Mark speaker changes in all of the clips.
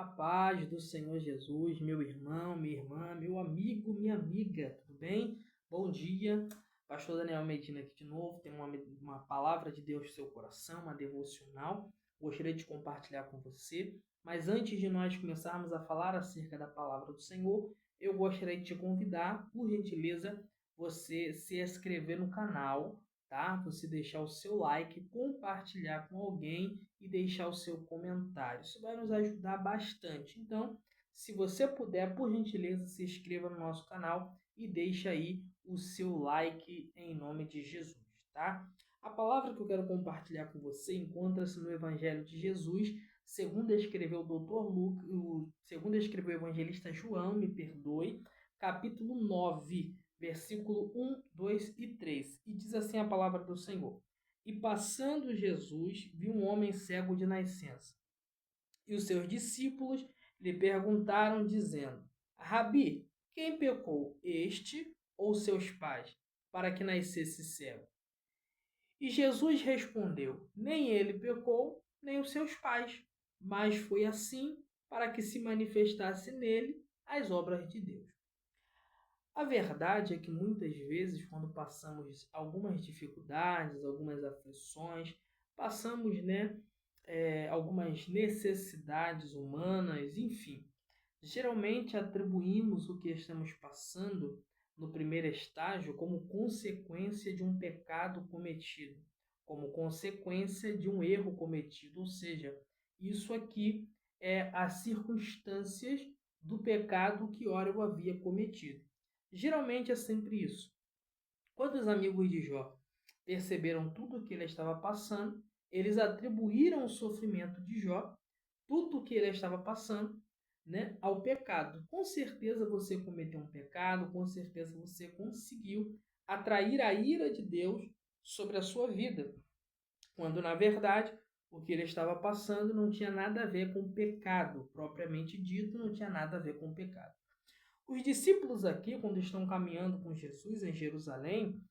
Speaker 1: A paz do Senhor Jesus, meu irmão, minha irmã, meu amigo, minha amiga, tudo bem? Bom dia, Pastor Daniel Medina aqui de novo. Tem uma palavra de Deus no seu coração, uma devocional. Gostaria de compartilhar com você, mas antes de nós começarmos a falar acerca da palavra do Senhor, eu gostaria de te convidar, por gentileza, você se inscrever no canal, tá? Você deixar o seu like, compartilhar com alguém e deixar o seu comentário. Isso vai nos ajudar bastante. Então, se você puder, por gentileza, se inscreva no nosso canal e deixe aí o seu like em nome de Jesus, tá? A palavra que eu quero compartilhar com você encontra-se no Evangelho de Jesus, segundo escreveu o Dr. Lucas, segundo escreveu o evangelista João, me perdoe, capítulo 9, versículo 1, 2 e 3. E diz assim a palavra do Senhor: E passando Jesus, viu um homem cego de nascença. E os seus discípulos lhe perguntaram, dizendo: Rabi, quem pecou, este ou seus pais, para que nascesse cego? E Jesus respondeu: Nem ele pecou, nem os seus pais, mas foi assim para que se manifestasse nele as obras de Deus. A verdade é que muitas vezes, quando passamos algumas dificuldades, algumas aflições, passamos, algumas necessidades humanas, enfim, geralmente atribuímos o que estamos passando no primeiro estágio como consequência de um pecado cometido, como consequência de um erro cometido, ou seja, isso aqui é as circunstâncias do pecado que ora eu havia cometido. Geralmente é sempre isso. Quando os amigos de Jó perceberam tudo o que ele estava passando, eles atribuíram o sofrimento de Jó, tudo o que ele estava passando, ao pecado. Com certeza você cometeu um pecado, com certeza você conseguiu atrair a ira de Deus sobre a sua vida, quando na verdade o que ele estava passando não tinha nada a ver com o pecado, propriamente dito, não tinha nada a ver com o pecado. Os discípulos aqui, quando estão caminhando com Jesus em Jerusalém,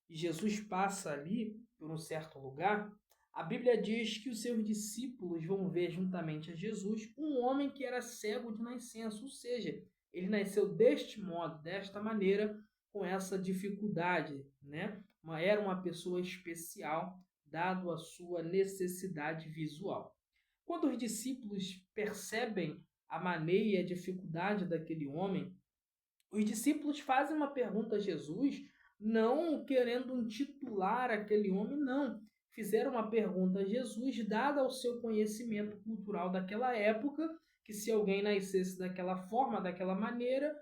Speaker 1: e Jesus passa ali por um certo lugar, a Bíblia diz que os seus discípulos vão ver juntamente a Jesus um homem que era cego de nascença, ou seja, ele nasceu deste modo, desta maneira, com essa dificuldade, Era uma pessoa especial, dado a sua necessidade visual. Quando os discípulos percebem a maneira e a dificuldade daquele homem, os discípulos fazem uma pergunta a Jesus, não querendo intitular aquele homem, não. Fizeram uma pergunta a Jesus, dada ao seu conhecimento cultural daquela época, que se alguém nascesse daquela forma, daquela maneira,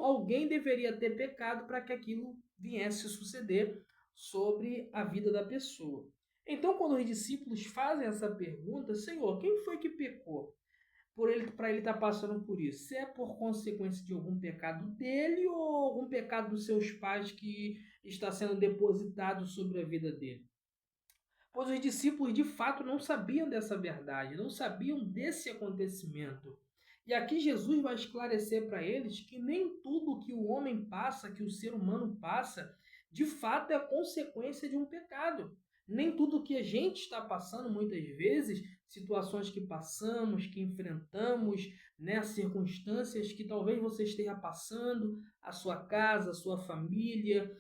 Speaker 1: alguém deveria ter pecado para que aquilo viesse a suceder sobre a vida da pessoa. Então, quando os discípulos fazem essa pergunta, Senhor, quem foi que pecou? Para ele estar passando por isso? Se é por consequência de algum pecado dele ou algum pecado dos seus pais que está sendo depositado sobre a vida dele? Pois os discípulos de fato não sabiam dessa verdade, não sabiam desse acontecimento. E aqui Jesus vai esclarecer para eles que nem tudo que o homem passa, que o ser humano passa, de fato é consequência de um pecado. Nem tudo que a gente está passando, muitas vezes, situações que passamos, que enfrentamos, circunstâncias que talvez você esteja passando, a sua casa, a sua família,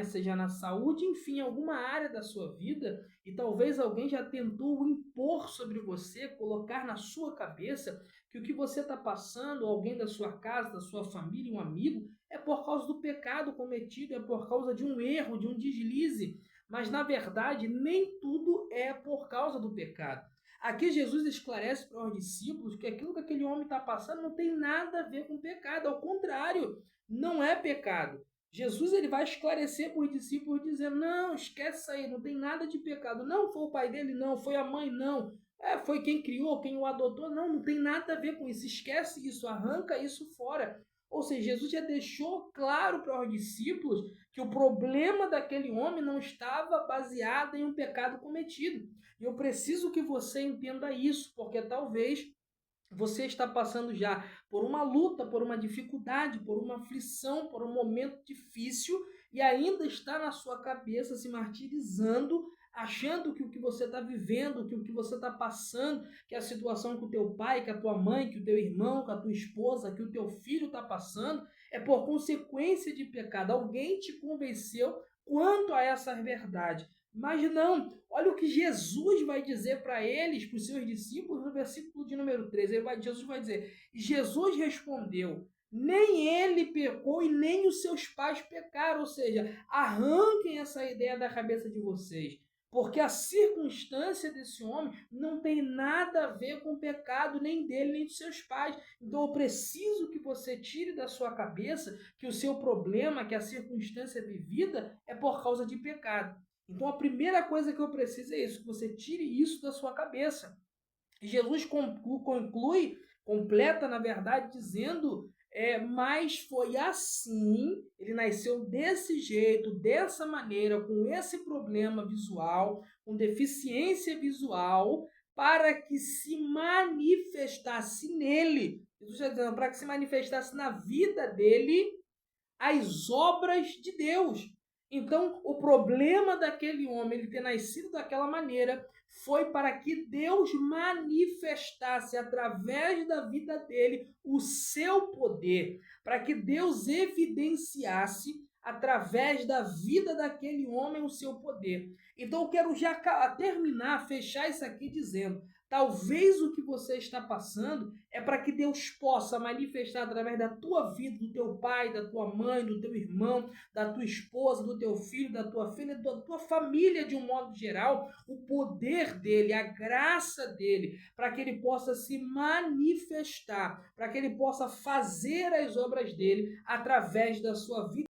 Speaker 1: seja na saúde, enfim, alguma área da sua vida, e talvez alguém já tentou impor sobre você, colocar na sua cabeça que o que você está passando, alguém da sua casa, da sua família, um amigo, é por causa do pecado cometido, é por causa de um erro, de um deslize. Mas, na verdade, nem tudo é por causa do pecado. Aqui Jesus esclarece para os discípulos que aquilo que aquele homem está passando não tem nada a ver com pecado. Ao contrário, não é pecado. Jesus ele vai esclarecer para os discípulos dizendo, não, esquece isso aí, não tem nada de pecado. Não foi o pai dele, não, foi a mãe, não. Foi quem criou, quem o adotou. Não, não tem nada a ver com isso. Esquece isso, arranca isso fora. Ou seja, Jesus já deixou claro para os discípulos que o problema daquele homem não estava baseado em um pecado cometido. E eu preciso que você entenda isso, porque talvez você está passando já por uma luta, por uma dificuldade, por uma aflição, por um momento difícil e ainda está na sua cabeça se martirizando, achando que o que você está vivendo, que o que você está passando, que a situação que o teu pai, que a tua mãe, que o teu irmão, que a tua esposa, que o teu filho está passando, é por consequência de pecado. Alguém te convenceu quanto a essa verdade. Mas não, olha o que Jesus vai dizer para eles, para os seus discípulos, no versículo de número 13. Jesus vai dizer, Jesus respondeu, nem ele pecou e nem os seus pais pecaram, ou seja, arranquem essa ideia da cabeça de vocês, porque a circunstância desse homem não tem nada a ver com o pecado nem dele nem dos seus pais. Então eu preciso que você tire da sua cabeça que o seu problema, que a circunstância vivida é por causa de pecado. Então a primeira coisa que eu preciso é isso, que você tire isso da sua cabeça. E Jesus conclui, completa na verdade, dizendo, mas foi assim, ele nasceu desse jeito, dessa maneira, com esse problema visual, com deficiência visual, para que se manifestasse nele, Jesus está dizendo, para que se manifestasse na vida dele as obras de Deus. Então, o problema daquele homem, ele ter nascido daquela maneira, foi para que Deus manifestasse através da vida dele o seu poder, para que Deus evidenciasse através da vida daquele homem o seu poder. Então eu quero já terminar, fechar isso aqui dizendo, talvez o que você está passando é para que Deus possa manifestar através da tua vida, do teu pai, da tua mãe, do teu irmão, da tua esposa, do teu filho, da tua filha, da tua família de um modo geral, o poder dele, a graça dele, para que ele possa se manifestar, para que ele possa fazer as obras dele através da sua vida.